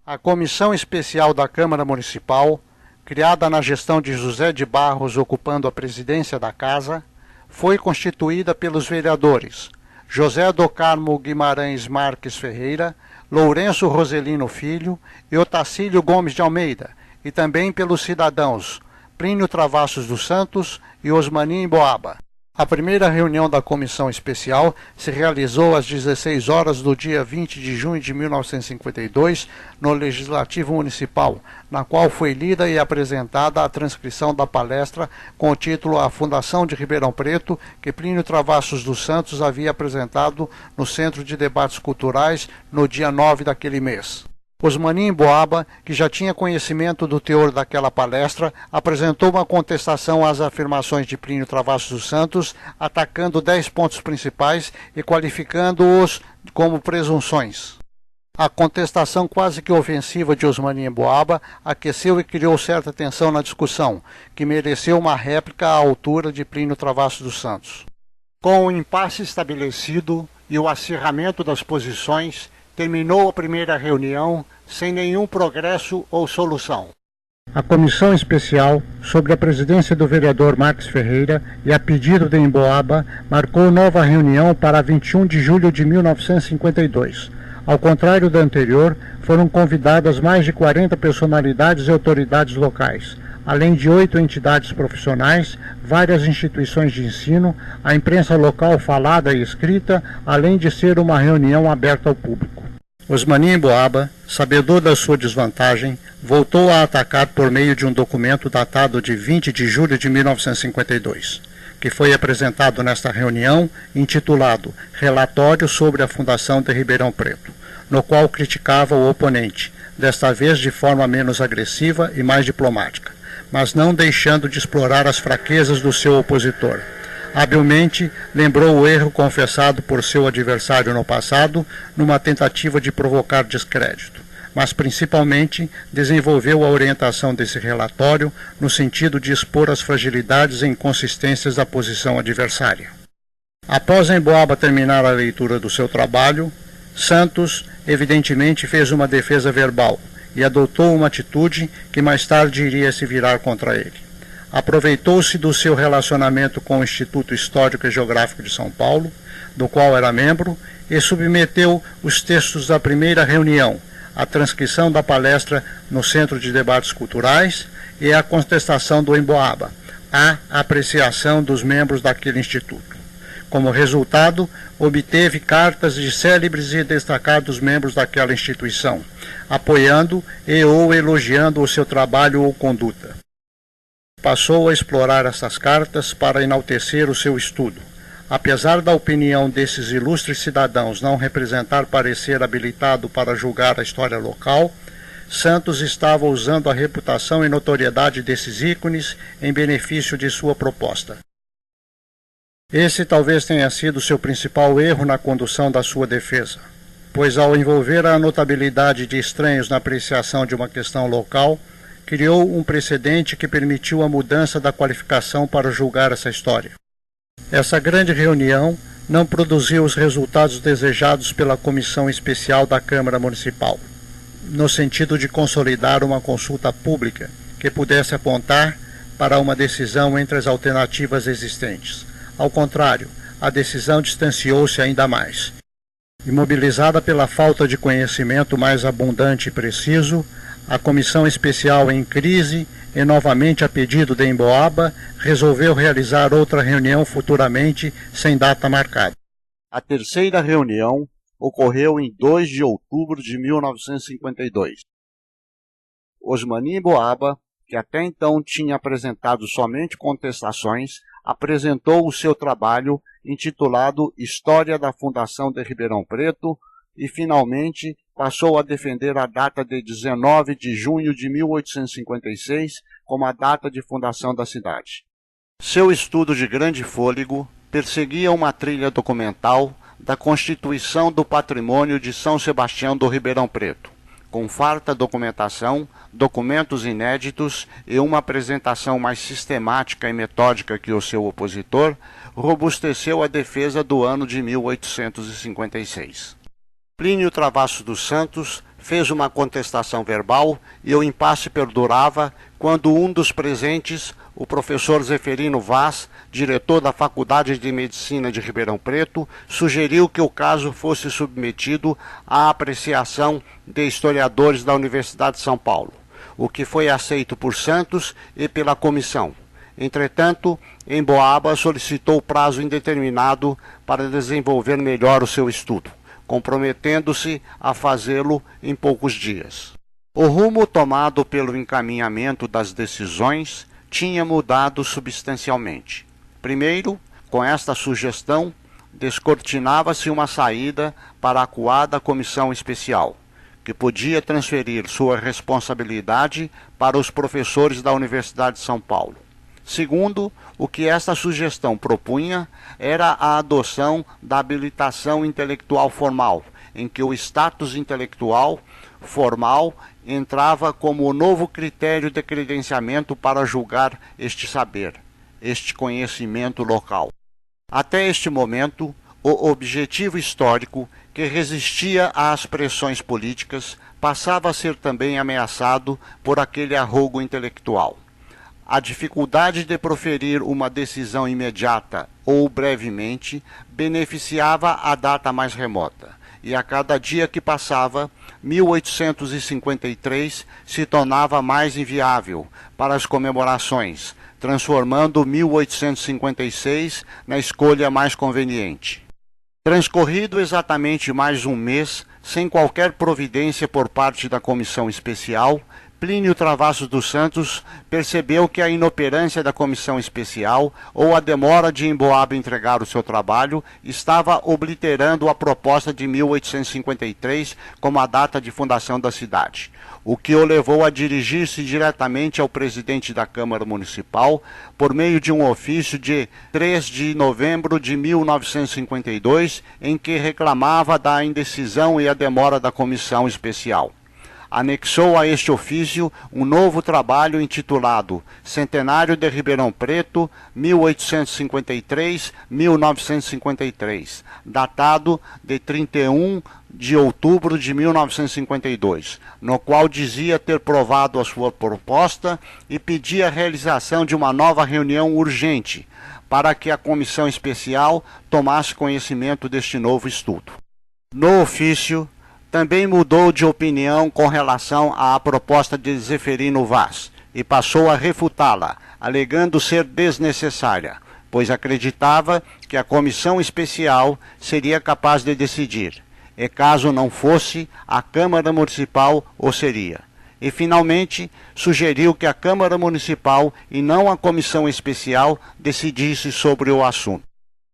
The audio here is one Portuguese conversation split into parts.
A Comissão Especial da Câmara Municipal, criada na gestão de José de Barros ocupando a presidência da Casa, foi constituída pelos vereadores José do Carmo Guimarães Marques Ferreira, Lourenço Roselino Filho e Otacílio Gomes de Almeida, e também pelos cidadãos Plínio Travassos dos Santos e Osmani Emboaba. A primeira reunião da Comissão Especial se realizou às 16 horas do dia 20 de junho de 1952 no Legislativo Municipal, na qual foi lida e apresentada a transcrição da palestra com o título A Fundação de Ribeirão Preto, que Plínio Travassos dos Santos havia apresentado no Centro de Debates Culturais no dia 9 daquele mês. Osmani Emboaba, que já tinha conhecimento do teor daquela palestra, apresentou uma contestação às afirmações de Plínio Travassos dos Santos, atacando 10 pontos principais e qualificando-os como presunções. A contestação quase que ofensiva de Osmani Emboaba aqueceu e criou certa tensão na discussão, que mereceu uma réplica à altura de Plínio Travassos dos Santos. Com o impasse estabelecido e o acirramento das posições, terminou a primeira reunião sem nenhum progresso ou solução. A Comissão Especial, sob a presidência do vereador Marques Ferreira e a pedido de Emboaba, marcou nova reunião para 21 de julho de 1952. Ao contrário da anterior, foram convidadas mais de 40 personalidades e autoridades locais, além de 8 entidades profissionais, várias instituições de ensino, a imprensa local falada e escrita, além de ser uma reunião aberta ao público. Osmani Emboaba, sabedor da sua desvantagem, voltou a atacar por meio de um documento datado de 20 de julho de 1952, que foi apresentado nesta reunião, intitulado Relatório sobre a Fundação de Ribeirão Preto, no qual criticava o oponente, desta vez de forma menos agressiva e mais diplomática, mas não deixando de explorar as fraquezas do seu opositor. Habilmente lembrou o erro confessado por seu adversário no passado, numa tentativa de provocar descrédito, mas principalmente desenvolveu a orientação desse relatório no sentido de expor as fragilidades e inconsistências da posição adversária. Após Emboaba terminar a leitura do seu trabalho, Santos evidentemente fez uma defesa verbal e adotou uma atitude que mais tarde iria se virar contra ele. Aproveitou-se do seu relacionamento com o Instituto Histórico e Geográfico de São Paulo, do qual era membro, e submeteu os textos da primeira reunião, a transcrição da palestra no Centro de Debates Culturais e a contestação do Emboaba, à apreciação dos membros daquele instituto. Como resultado, obteve cartas de célebres e destacados membros daquela instituição, apoiando e ou elogiando o seu trabalho ou conduta. Passou a explorar essas cartas para enaltecer o seu estudo. Apesar da opinião desses ilustres cidadãos não representar parecer habilitado para julgar a história local, Santos estava usando a reputação e notoriedade desses ícones em benefício de sua proposta. Esse talvez tenha sido seu principal erro na condução da sua defesa, pois ao envolver a notabilidade de estranhos na apreciação de uma questão local, criou um precedente que permitiu a mudança da qualificação para julgar essa história. Essa grande reunião não produziu os resultados desejados pela Comissão Especial da Câmara Municipal, no sentido de consolidar uma consulta pública que pudesse apontar para uma decisão entre as alternativas existentes. Ao contrário, a decisão distanciou-se ainda mais. Imobilizada pela falta de conhecimento mais abundante e preciso, a Comissão Especial em crise e novamente a pedido de Emboaba, resolveu realizar outra reunião futuramente sem data marcada. A terceira reunião ocorreu em 2 de outubro de 1952. Osmani Emboaba, que até então tinha apresentado somente contestações, apresentou o seu trabalho intitulado História da Fundação de Ribeirão Preto e, finalmente, passou a defender a data de 19 de junho de 1856 como a data de fundação da cidade. Seu estudo de grande fôlego perseguia uma trilha documental da constituição do patrimônio de São Sebastião do Ribeirão Preto, com farta documentação, documentos inéditos e uma apresentação mais sistemática e metódica que o seu opositor, robusteceu a defesa do ano de 1856. Plínio Travassos dos Santos fez uma contestação verbal e o impasse perdurava quando um dos presentes, o professor Zeferino Vaz, diretor da Faculdade de Medicina de Ribeirão Preto, sugeriu que o caso fosse submetido à apreciação de historiadores da Universidade de São Paulo, o que foi aceito por Santos e pela comissão. Entretanto, Emboaba solicitou prazo indeterminado para desenvolver melhor o seu estudo, comprometendo-se a fazê-lo em poucos dias. O rumo tomado pelo encaminhamento das decisões tinha mudado substancialmente. Primeiro, com esta sugestão, descortinava-se uma saída para a acuada comissão especial, que podia transferir sua responsabilidade para os professores da Universidade de São Paulo. Segundo, o que esta sugestão propunha era a adoção da habilitação intelectual formal, em que o status intelectual formal entrava como o novo critério de credenciamento para julgar este saber, este conhecimento local. Até este momento, o objetivo histórico, que resistia às pressões políticas, passava a ser também ameaçado por aquele arrogo intelectual. A dificuldade de proferir uma decisão imediata ou brevemente beneficiava a data mais remota, e a cada dia que passava, 1853 se tornava mais inviável para as comemorações, transformando 1856 na escolha mais conveniente. Transcorrido exatamente mais um mês, sem qualquer providência por parte da comissão especial, Plínio Travassos dos Santos percebeu que a inoperância da comissão especial ou a demora de Emboaba entregar o seu trabalho estava obliterando a proposta de 1853 como a data de fundação da cidade, o que o levou a dirigir-se diretamente ao presidente da Câmara Municipal por meio de um ofício de 3 de novembro de 1952, em que reclamava da indecisão e a demora da comissão especial. Anexou a este ofício um novo trabalho intitulado Centenário de Ribeirão Preto, 1853-1953, datado de 31 de outubro de 1952, no qual dizia ter provado a sua proposta e pedia a realização de uma nova reunião urgente para que a comissão especial tomasse conhecimento deste novo estudo. No ofício, também mudou de opinião com relação à proposta de Zeferino Vaz e passou a refutá-la, alegando ser desnecessária, pois acreditava que a comissão especial seria capaz de decidir, e caso não fosse, a Câmara Municipal o seria. E, finalmente, sugeriu que a Câmara Municipal e não a comissão especial decidisse sobre o assunto.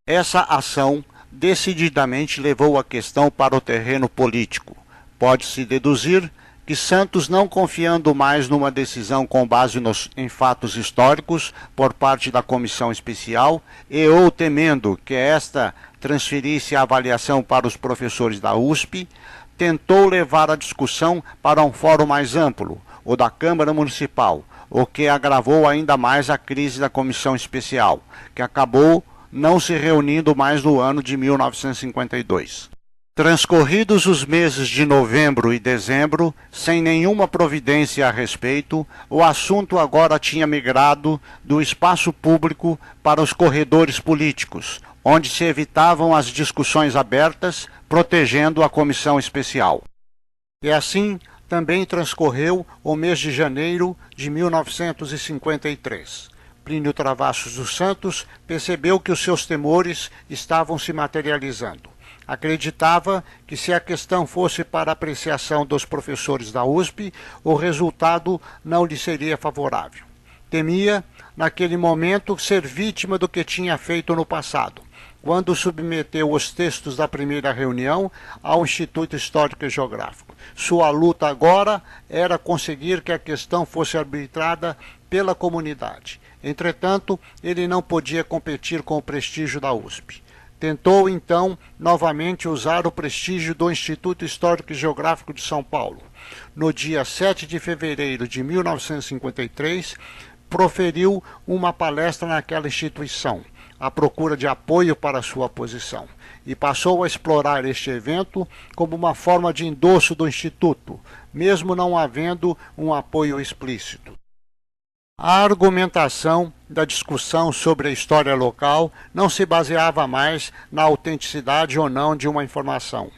Essa ação decididamente levou a questão para o terreno político. Pode-se deduzir que Santos, não confiando mais numa decisão com base em fatos históricos por parte da comissão especial e ou temendo que esta transferisse a avaliação para os professores da USP, tentou levar a discussão para um fórum mais amplo, o da Câmara Municipal, o que agravou ainda mais a crise da comissão especial, que acabou não se reunindo mais no ano de 1952. Transcorridos os meses de novembro e dezembro, sem nenhuma providência a respeito, o assunto agora tinha migrado do espaço público para os corredores políticos, onde se evitavam as discussões abertas, protegendo a comissão especial. E assim também transcorreu o mês de janeiro de 1953. Plínio Travassos dos Santos percebeu que os seus temores estavam se materializando. Acreditava que se a questão fosse para apreciação dos professores da USP, o resultado não lhe seria favorável. Temia, naquele momento, ser vítima do que tinha feito no passado, quando submeteu os textos da primeira reunião ao Instituto Histórico e Geográfico. Sua luta agora era conseguir que a questão fosse arbitrada pela comunidade. Entretanto, ele não podia competir com o prestígio da USP. Tentou, então, novamente usar o prestígio do Instituto Histórico e Geográfico de São Paulo. No dia 7 de fevereiro de 1953, proferiu uma palestra naquela instituição, à procura de apoio para sua posição, e passou a explorar este evento como uma forma de endosso do Instituto, mesmo não havendo um apoio explícito. A argumentação da discussão sobre a história local não se baseava mais na autenticidade ou não de uma informação,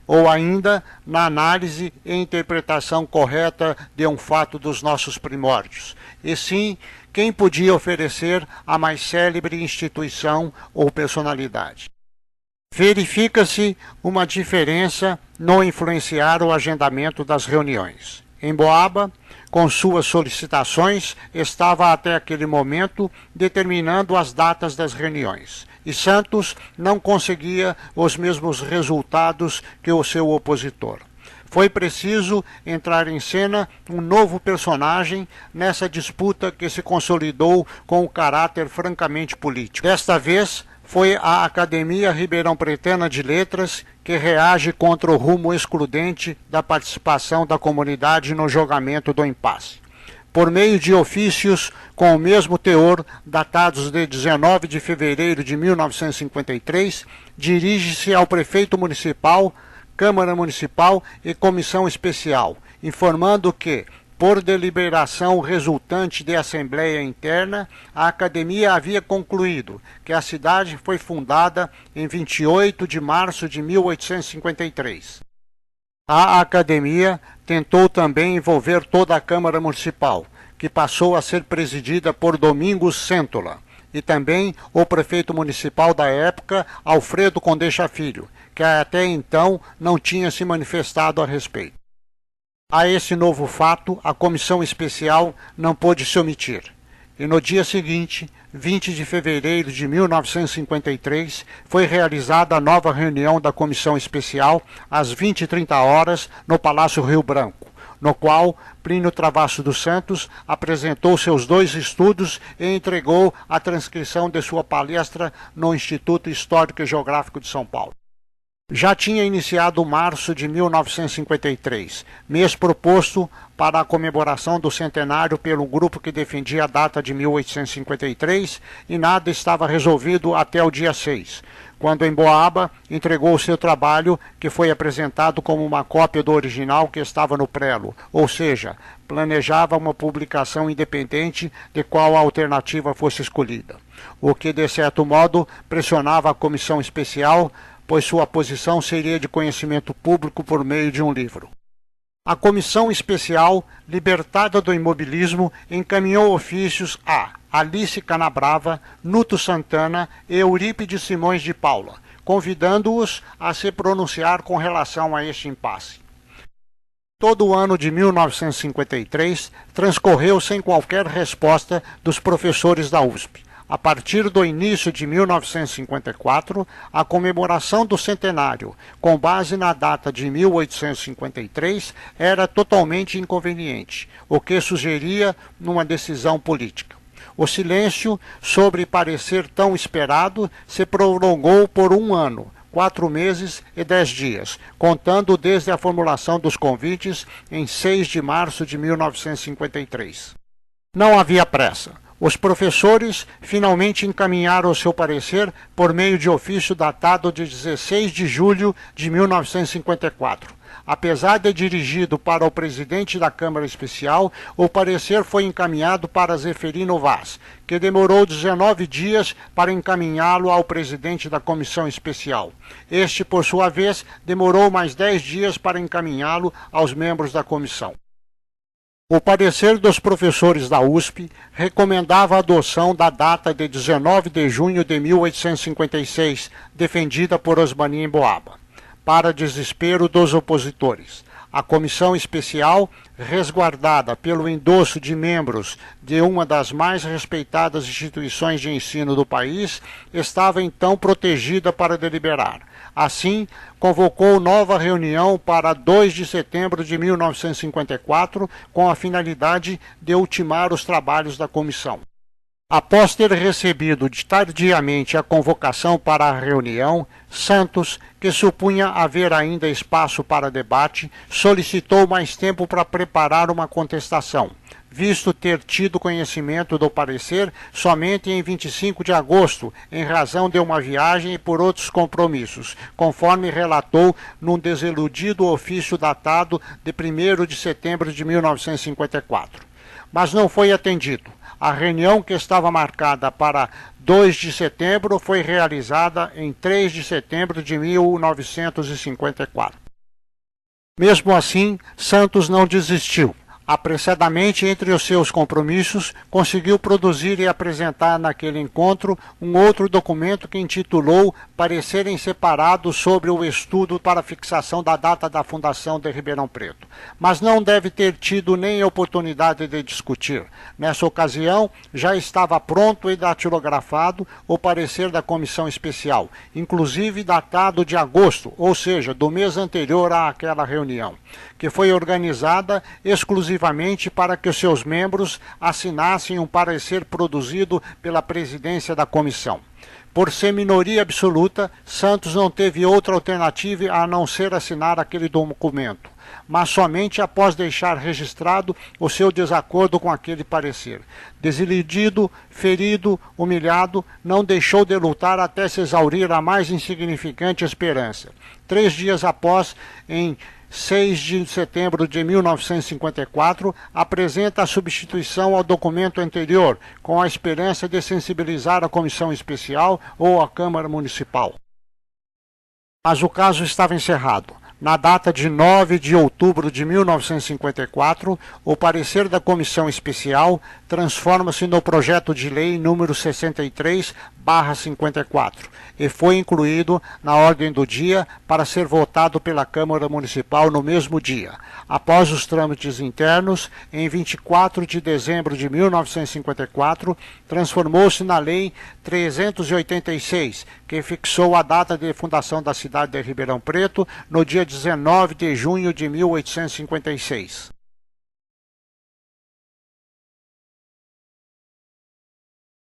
ou ainda na análise e interpretação correta de um fato dos nossos primórdios, e sim quem podia oferecer a mais célebre instituição ou personalidade. Verifica-se uma diferença no influenciar o agendamento das reuniões. Emboaba, com suas solicitações, estava até aquele momento determinando as datas das reuniões, e Santos não conseguia os mesmos resultados que o seu opositor. Foi preciso entrar em cena um novo personagem nessa disputa que se consolidou com o caráter francamente político. Desta vez, foi a Academia Ribeirão-Pretana de Letras que reage contra o rumo excludente da participação da comunidade no julgamento do impasse. Por meio de ofícios com o mesmo teor, datados de 19 de fevereiro de 1953, dirige-se ao prefeito municipal, Câmara Municipal e Comissão Especial, informando que, por deliberação resultante de Assembleia Interna, a Academia havia concluído que a cidade foi fundada em 28 de março de 1853. A Academia tentou também envolver toda a Câmara Municipal, que passou a ser presidida por Domingos Cêntola, e também o prefeito municipal da época, Alfredo Condeixa Filho, que até então não tinha se manifestado a respeito. A esse novo fato, a comissão especial não pôde se omitir, e no dia seguinte, 20 de fevereiro de 1953, foi realizada a nova reunião da comissão especial às 20h30 no Palácio Rio Branco, no qual Plínio Travassos dos Santos apresentou seus 2 estudos e entregou a transcrição de sua palestra no Instituto Histórico e Geográfico de São Paulo. Já tinha iniciado março de 1953, mês proposto para a comemoração do centenário pelo grupo que defendia a data de 1853, e nada estava resolvido até o dia 6, quando Emboaba entregou o seu trabalho, que foi apresentado como uma cópia do original que estava no prelo, ou seja, planejava uma publicação independente de qual a alternativa fosse escolhida, o que, de certo modo, pressionava a comissão especial, pois sua posição seria de conhecimento público por meio de um livro. A comissão especial, libertada do imobilismo, encaminhou ofícios a Alice Canabrava, Nuto Santana e Eurípides Simões de Paula, convidando-os a se pronunciar com relação a este impasse. Todo o ano de 1953 transcorreu sem qualquer resposta dos professores da USP. A partir do início de 1954, a comemoração do centenário, com base na data de 1853, era totalmente inconveniente, o que sugeria uma decisão política. O silêncio sobre parecer tão esperado se prolongou por 1 ano, 4 meses e 10 dias, contando desde a formulação dos convites em 6 de março de 1953. Não havia pressa. Os professores finalmente encaminharam o seu parecer por meio de ofício datado de 16 de julho de 1954. Apesar de dirigido para o presidente da Câmara Especial, o parecer foi encaminhado para Zeferino Vaz, que demorou 19 dias para encaminhá-lo ao presidente da Comissão Especial. Este, por sua vez, demorou mais 10 dias para encaminhá-lo aos membros da comissão. O parecer dos professores da USP recomendava a adoção da data de 19 de junho de 1856, defendida por Osmani Emboaba. Para desespero dos opositores, a comissão especial, resguardada pelo endosso de membros de uma das mais respeitadas instituições de ensino do país, estava então protegida para deliberar. Assim, convocou nova reunião para 2 de setembro de 1954, com a finalidade de ultimar os trabalhos da comissão. Após ter recebido tardiamente a convocação para a reunião, Santos, que supunha haver ainda espaço para debate, solicitou mais tempo para preparar uma contestação, visto ter tido conhecimento do parecer somente em 25 de agosto, em razão de uma viagem e por outros compromissos, conforme relatou num desiludido ofício datado de 1º de setembro de 1954. Mas não foi atendido. A reunião, que estava marcada para 2 de setembro, foi realizada em 3 de setembro de 1954. Mesmo assim, Santos não desistiu. Apressadamente, entre os seus compromissos, conseguiu produzir e apresentar naquele encontro um outro documento que intitulou Parecer em Separado sobre o estudo para fixação da data da fundação de Ribeirão Preto. Mas não deve ter tido nem oportunidade de discutir. Nessa ocasião, já estava pronto e datilografado o parecer da comissão especial, inclusive datado de agosto, ou seja, do mês anterior àquela reunião, que foi organizada exclusivamente para que os seus membros assinassem um parecer produzido pela presidência da comissão. Por ser minoria absoluta, Santos não teve outra alternativa a não ser assinar aquele documento, mas somente após deixar registrado o seu desacordo com aquele parecer. Desiludido, ferido, humilhado, não deixou de lutar até se exaurir a mais insignificante esperança. 3 dias após, em 6 de setembro de 1954, apresenta a substituição ao documento anterior, com a esperança de sensibilizar a comissão especial ou a Câmara Municipal. Mas o caso estava encerrado. Na data de 9 de outubro de 1954, o parecer da comissão especial transforma-se no projeto de lei número 63/54 e foi incluído na ordem do dia para ser votado pela Câmara Municipal no mesmo dia. Após os trâmites internos, em 24 de dezembro de 1954, transformou-se na Lei 386, que fixou a data de fundação da cidade de Ribeirão Preto no dia 19 de junho de 1856.